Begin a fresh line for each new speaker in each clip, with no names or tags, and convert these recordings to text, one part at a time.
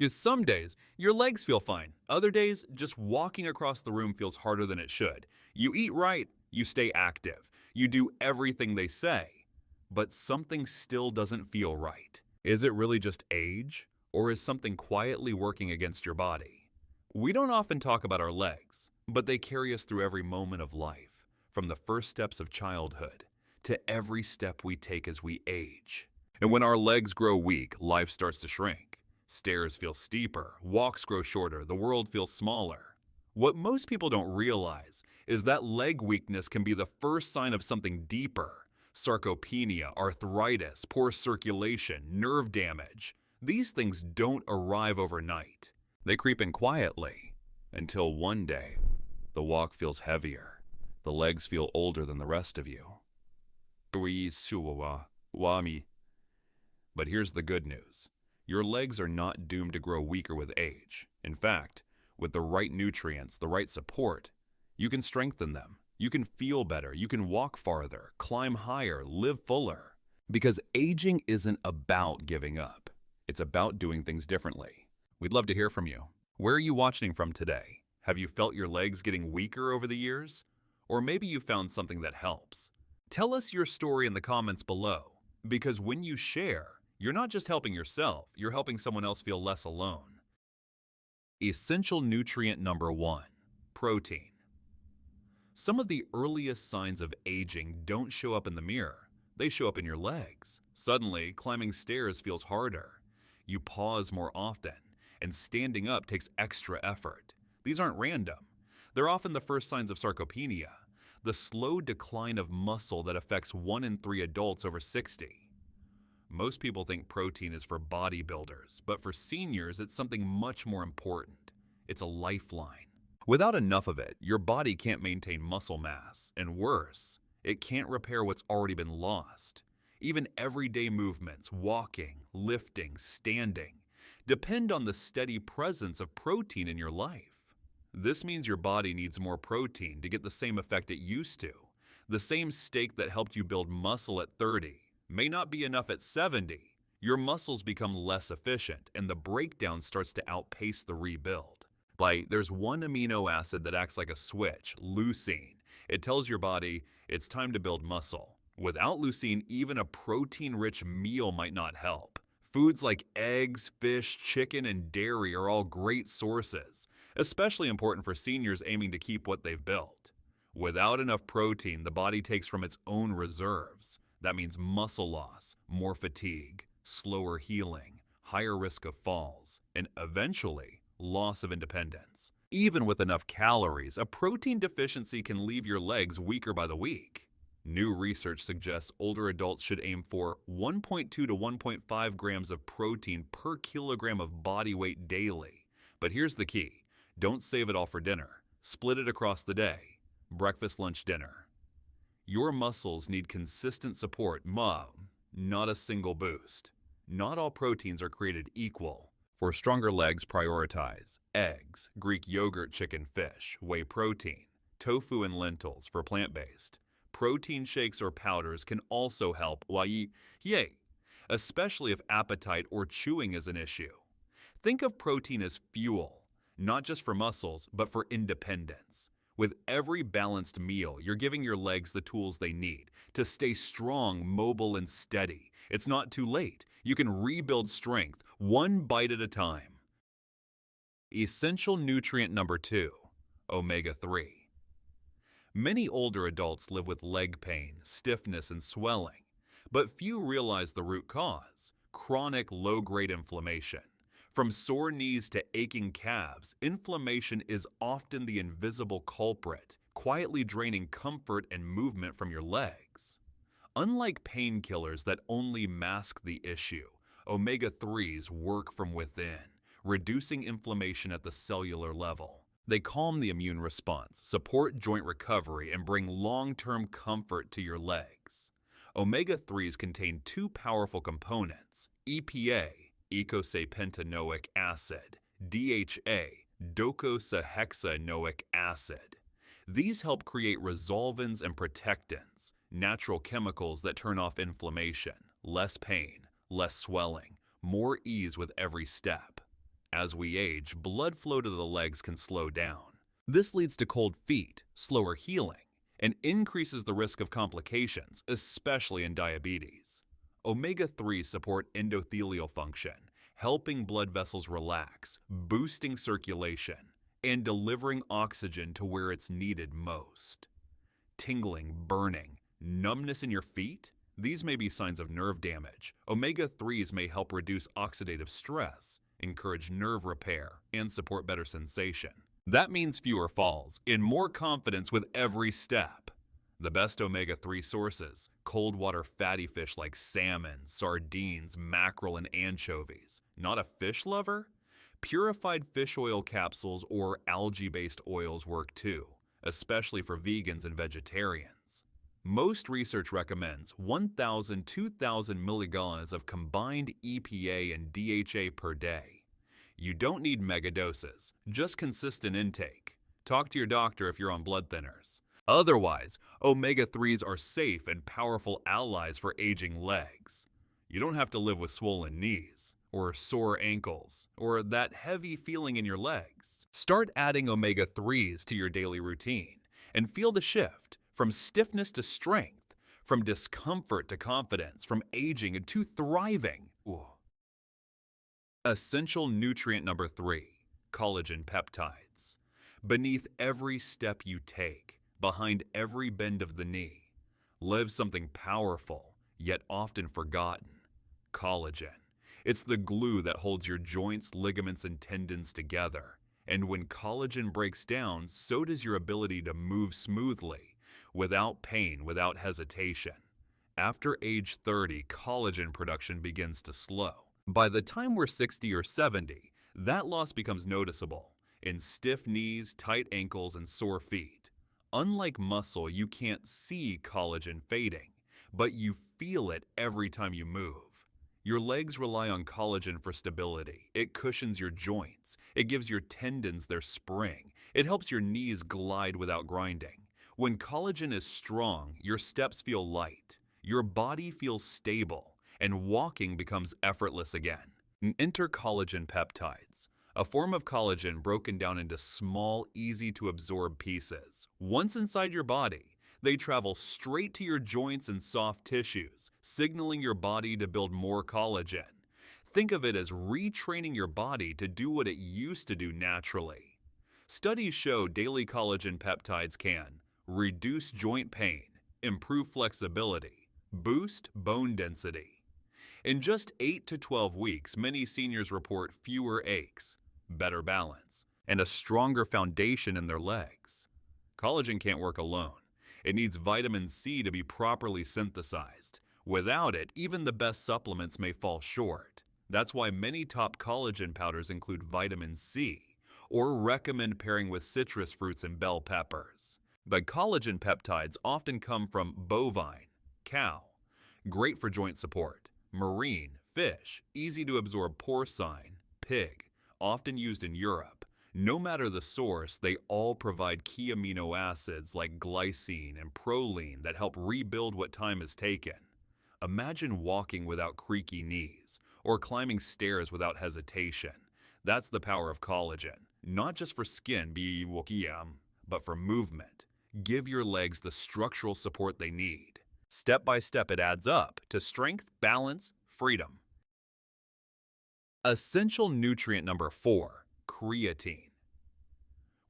Some days, your legs feel fine. Other days, just walking across the room feels harder than it should. You eat right, you stay active, you do everything they say, but something still doesn't feel right. Is it really just age, or is something quietly working against your body? We don't often talk about our legs, but they carry us through every moment of life, from the first steps of childhood to every step we take as we age. And when our legs grow weak, life starts to shrink. Stairs feel steeper, walks grow shorter, the world feels smaller. What most people don't realize is that leg weakness can be the first sign of something deeper. Sarcopenia, arthritis, poor circulation, nerve damage. These things don't arrive overnight. They creep in quietly until one day, the walk feels heavier. The legs feel older than the rest of you. But here's the good news. Your legs are not doomed to grow weaker with age. In fact, with the right nutrients, the right support, you can strengthen them. You can feel better. You can walk farther, climb higher, live fuller. Because aging isn't about giving up. It's about doing things differently. We'd love to hear from you. Where are you watching from today? Have you felt your legs getting weaker over the years? Or maybe you found something that helps. Tell us your story in the comments below. Because when you share, you're not just helping yourself, you're helping someone else feel less alone. Essential nutrient number 1, protein. Some of the earliest signs of aging don't show up in the mirror. They show up in your legs. Suddenly, climbing stairs feels harder. You pause more often, and standing up takes extra effort. These aren't random. They're often the first signs of sarcopenia, the slow decline of muscle that affects 1 in 3 adults over 60. Most people think protein is for bodybuilders, but for seniors, it's something much more important. It's a lifeline. Without enough of it, your body can't maintain muscle mass, and worse, it can't repair what's already been lost. Even everyday movements, walking, lifting, standing, depend on the steady presence of protein in your life. This means your body needs more protein to get the same effect it used to. The same steak that helped you build muscle at 30 may not be enough at 70. Your muscles become less efficient, and the breakdown starts to outpace the rebuild. There's one amino acid that acts like a switch, leucine. It tells your body it's time to build muscle. Without leucine, even a protein-rich meal might not help. Foods like eggs, fish, chicken, and dairy are all great sources, especially important for seniors aiming to keep what they've built. Without enough protein, the body takes from its own reserves. That means muscle loss, more fatigue, slower healing, higher risk of falls, and eventually, loss of independence. Even with enough calories, a protein deficiency can leave your legs weaker by the week. New research suggests older adults should aim for 1.2 to 1.5 grams of protein per kilogram of body weight daily. But here's the key. Don't save it all for dinner. Split it across the day. Breakfast, lunch, dinner. Your muscles need consistent support, not a single boost. Not all proteins are created equal. For stronger legs, prioritize eggs, Greek yogurt, chicken, fish, whey protein, tofu and lentils for plant-based. Protein shakes or powders can also help, especially if appetite or chewing is an issue. Think of protein as fuel, not just for muscles, but for independence. With every balanced meal, you're giving your legs the tools they need to stay strong, mobile, and steady. It's not too late. You can rebuild strength, one bite at a time. Essential nutrient number 2, omega-3. Many older adults live with leg pain, stiffness, and swelling, but few realize the root cause: chronic low-grade inflammation. From sore knees to aching calves, inflammation is often the invisible culprit, quietly draining comfort and movement from your legs. Unlike painkillers that only mask the issue, omega-3s work from within, reducing inflammation at the cellular level. They calm the immune response, support joint recovery, and bring long-term comfort to your legs. Omega-3s contain 2 powerful components: EPA, eicosapentaenoic acid, DHA, docosahexaenoic acid. These help create resolvins and protectants, natural chemicals that turn off inflammation, less pain, less swelling, more ease with every step. As we age, blood flow to the legs can slow down. This leads to cold feet, slower healing, and increases the risk of complications, especially in diabetes. Omega-3s support endothelial function, helping blood vessels relax, boosting circulation, and delivering oxygen to where it's needed most. Tingling, burning, numbness in your feet? These may be signs of nerve damage. Omega-3s may help reduce oxidative stress, encourage nerve repair, and support better sensation. That means fewer falls and more confidence with every step. The best omega-3 sources: cold water fatty fish like salmon, sardines, mackerel, and anchovies. Not a fish lover? Purified fish oil capsules or algae-based oils work too, especially for vegans and vegetarians. Most research recommends 1,000 to 2,000 milligallons of combined EPA and DHA per day. You don't need mega doses, just consistent intake. Talk to your doctor if you're on blood thinners. Otherwise, omega-3s are safe and powerful allies for aging legs. You don't have to live with swollen knees, or sore ankles, or that heavy feeling in your legs. Start adding omega-3s to your daily routine and feel the shift from stiffness to strength, from discomfort to confidence, from aging to thriving. Ooh. Essential nutrient number 3, collagen peptides. Beneath every step you take, behind every bend of the knee, lives something powerful, yet often forgotten: collagen. It's the glue that holds your joints, ligaments, and tendons together. And when collagen breaks down, so does your ability to move smoothly, without pain, without hesitation. After age 30, collagen production begins to slow. By the time we're 60 or 70, that loss becomes noticeable in stiff knees, tight ankles, and sore feet. Unlike muscle, you can't see collagen fading, but you feel it every time you move. Your legs rely on collagen for stability. It cushions your joints. It gives your tendons their spring. It helps your knees glide without grinding. When collagen is strong, your steps feel light, your body feels stable, and walking becomes effortless again. Enter collagen peptides, a form of collagen broken down into small, easy-to-absorb pieces. Once inside your body, they travel straight to your joints and soft tissues, signaling your body to build more collagen. Think of it as retraining your body to do what it used to do naturally. Studies show daily collagen peptides can reduce joint pain, improve flexibility, boost bone density. In just 8 to 12 weeks, many seniors report fewer aches, better balance, and a stronger foundation in their legs. Collagen can't work alone. It needs vitamin C to be properly synthesized. Without it, even the best supplements may fall short. That's why many top collagen powders include vitamin C, or recommend pairing with citrus fruits and bell peppers. But collagen peptides often come from bovine, cow, great for joint support; marine, fish, easy to absorb; porcine, pig, often used in Europe. No matter the source, they all provide key amino acids like glycine and proline that help rebuild what time has taken. Imagine walking without creaky knees, or climbing stairs without hesitation. That's the power of collagen, not just for skin, but for movement. Give your legs the structural support they need. Step by step, it adds up to strength, balance, freedom. Essential nutrient number 4, creatine.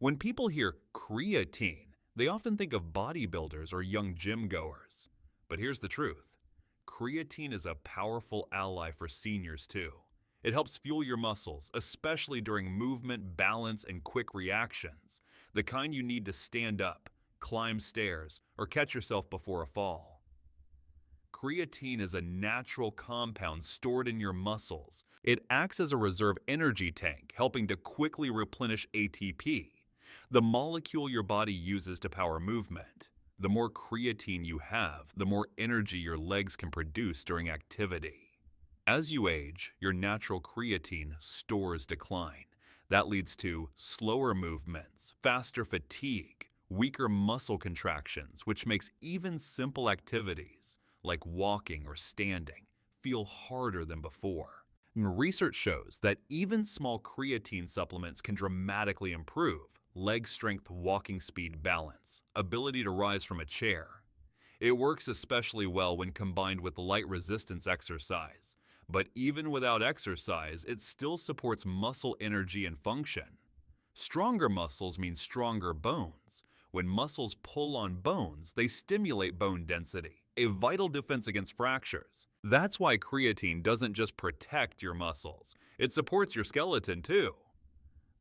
When people hear creatine, they often think of bodybuilders or young gym goers. But here's the truth. Creatine is a powerful ally for seniors too. It helps fuel your muscles, especially during movement, balance, and quick reactions, the kind you need to stand up, climb stairs, or catch yourself before a fall. Creatine is a natural compound stored in your muscles. It acts as a reserve energy tank, helping to quickly replenish ATP, the molecule your body uses to power movement. The more creatine you have, the more energy your legs can produce during activity. As you age, your natural creatine stores decline. That leads to slower movements, faster fatigue, weaker muscle contractions, which makes even simple activities like walking or standing feel harder than before. And research shows that even small creatine supplements can dramatically improve leg strength, walking speed, balance, ability to rise from a chair. It works especially well when combined with light resistance exercise. But even without exercise, it still supports muscle energy and function. Stronger muscles mean stronger bones. When muscles pull on bones, they stimulate bone density, a vital defense against fractures. That's why creatine doesn't just protect your muscles, it supports your skeleton too.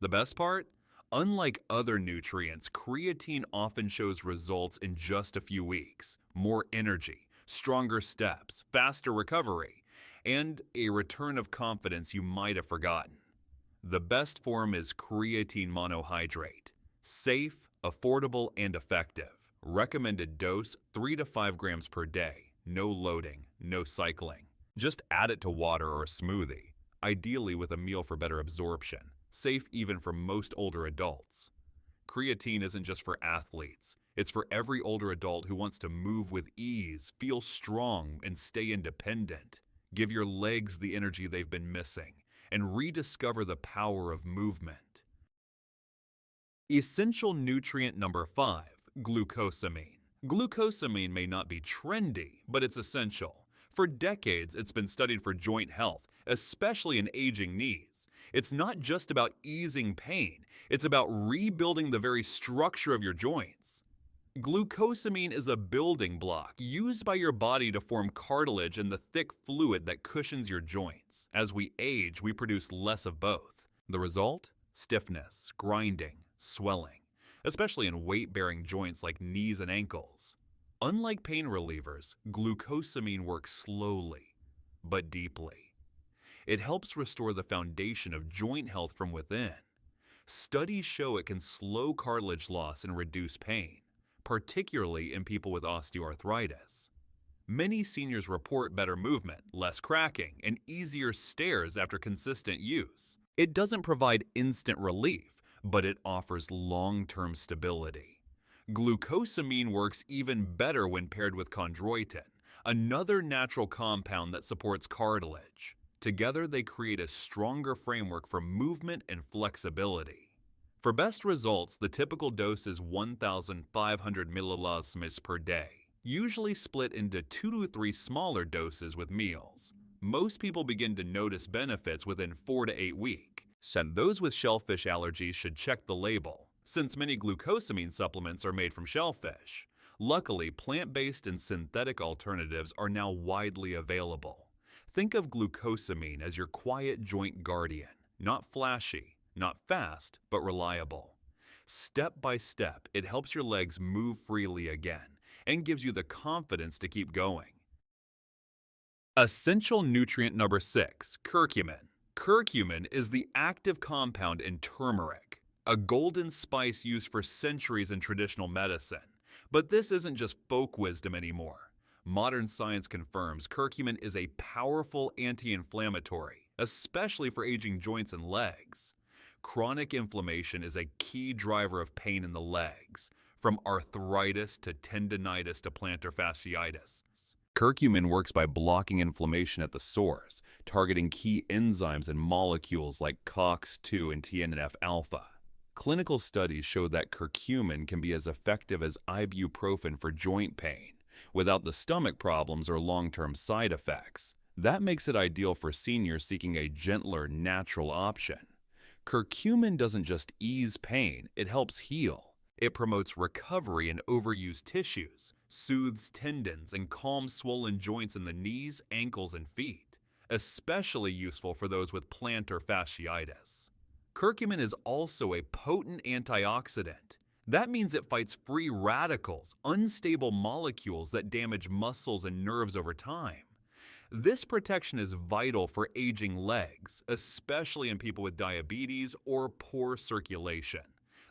The best part? Unlike other nutrients, creatine often shows results in just a few weeks. More energy, stronger steps, faster recovery, and a return of confidence you might have forgotten. The best form is creatine monohydrate. Safe, affordable, and effective. Recommended dose 3 to 5 grams per day. No loading, no cycling. Just add it to water or a smoothie, ideally with a meal for better absorption. Safe even for most older adults. Creatine isn't just for athletes. It's for every older adult who wants to move with ease, feel strong, and stay independent. Give your legs the energy they've been missing and rediscover the power of movement. Essential nutrient number 5, glucosamine. Glucosamine may not be trendy, but it's essential. For decades, it's been studied for joint health, especially in aging knees. It's not just about easing pain, it's about rebuilding the very structure of your joints. Glucosamine is a building block used by your body to form cartilage and the thick fluid that cushions your joints. As we age, we produce less of both. The result? Stiffness, grinding, swelling, especially in weight-bearing joints like knees and ankles. Unlike pain relievers, glucosamine works slowly, but deeply. It helps restore the foundation of joint health from within. Studies show it can slow cartilage loss and reduce pain, particularly in people with osteoarthritis. Many seniors report better movement, less cracking, and easier stairs after consistent use. It doesn't provide instant relief, but it offers long-term stability. Glucosamine works even better when paired with chondroitin, another natural compound that supports cartilage. Together, they create a stronger framework for movement and flexibility. For best results, the typical dose is 1,500 milliosmoles per day, usually split into 2 to 3 smaller doses with meals. Most people begin to notice benefits within 4 to 8 weeks. And those with shellfish allergies should check the label, since many glucosamine supplements are made from shellfish. Luckily, plant-based and synthetic alternatives are now widely available. Think of glucosamine as your quiet joint guardian, not flashy, not fast, but reliable. Step by step, it helps your legs move freely again and gives you the confidence to keep going. Essential nutrient number 6, curcumin. Curcumin is the active compound in turmeric, a golden spice used for centuries in traditional medicine. But this isn't just folk wisdom anymore. Modern science confirms curcumin is a powerful anti-inflammatory, especially for aging joints and legs. Chronic inflammation is a key driver of pain in the legs, from arthritis to tendinitis to plantar fasciitis. Curcumin works by blocking inflammation at the source, targeting key enzymes and molecules like COX-2 and TNF-alpha. Clinical studies show that curcumin can be as effective as ibuprofen for joint pain, without the stomach problems or long-term side effects. That makes it ideal for seniors seeking a gentler, natural option. Curcumin doesn't just ease pain, it helps heal. It promotes recovery in overused tissues, soothes tendons, and calms swollen joints in the knees, ankles, and feet, especially useful for those with plantar fasciitis. Curcumin is also a potent antioxidant. That means it fights free radicals, unstable molecules that damage muscles and nerves over time. This protection is vital for aging legs, especially in people with diabetes or poor circulation.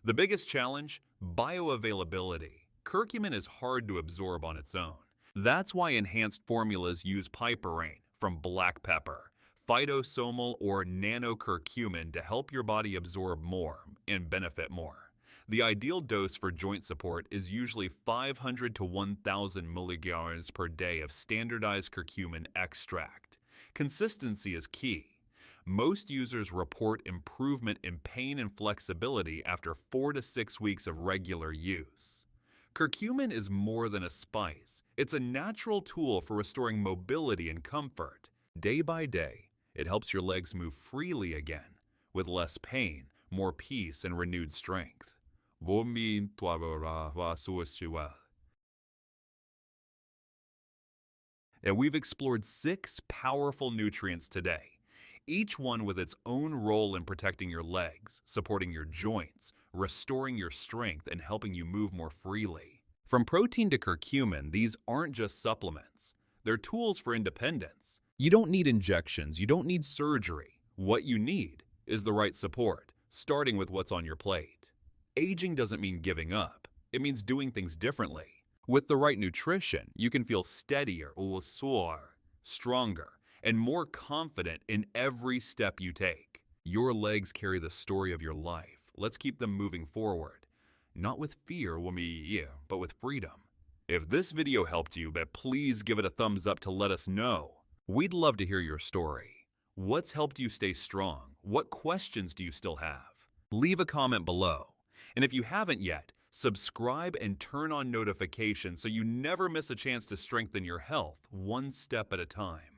The biggest challenge? Bioavailability. Curcumin is hard to absorb on its own. That's why enhanced formulas use piperine from black pepper, phytosomal or nanocurcumin to help your body absorb more and benefit more. The ideal dose for joint support is usually 500 to 1,000 milligrams per day of standardized curcumin extract. Consistency is key. Most users report improvement in pain and flexibility after 4 to 6 weeks of regular use. Curcumin is more than a spice. It's a natural tool for restoring mobility and comfort. Day by day, it helps your legs move freely again, with less pain, more peace, and renewed strength. And we've explored 6 powerful nutrients today, each one with its own role in protecting your legs, supporting your joints, restoring your strength, and helping you move more freely. From protein to curcumin, these aren't just supplements. They're tools for independence. You don't need injections, you don't need surgery. What you need is the right support, starting with what's on your plate. Aging doesn't mean giving up. It means doing things differently. With the right nutrition, you can feel steadier, stronger, and more confident in every step you take. Your legs carry the story of your life. Let's keep them moving forward. Not with fear, but with freedom. If this video helped you, please give it a thumbs up to let us know. We'd love to hear your story. What's helped you stay strong? What questions do you still have? Leave a comment below. And if you haven't yet, subscribe and turn on notifications so you never miss a chance to strengthen your health one step at a time.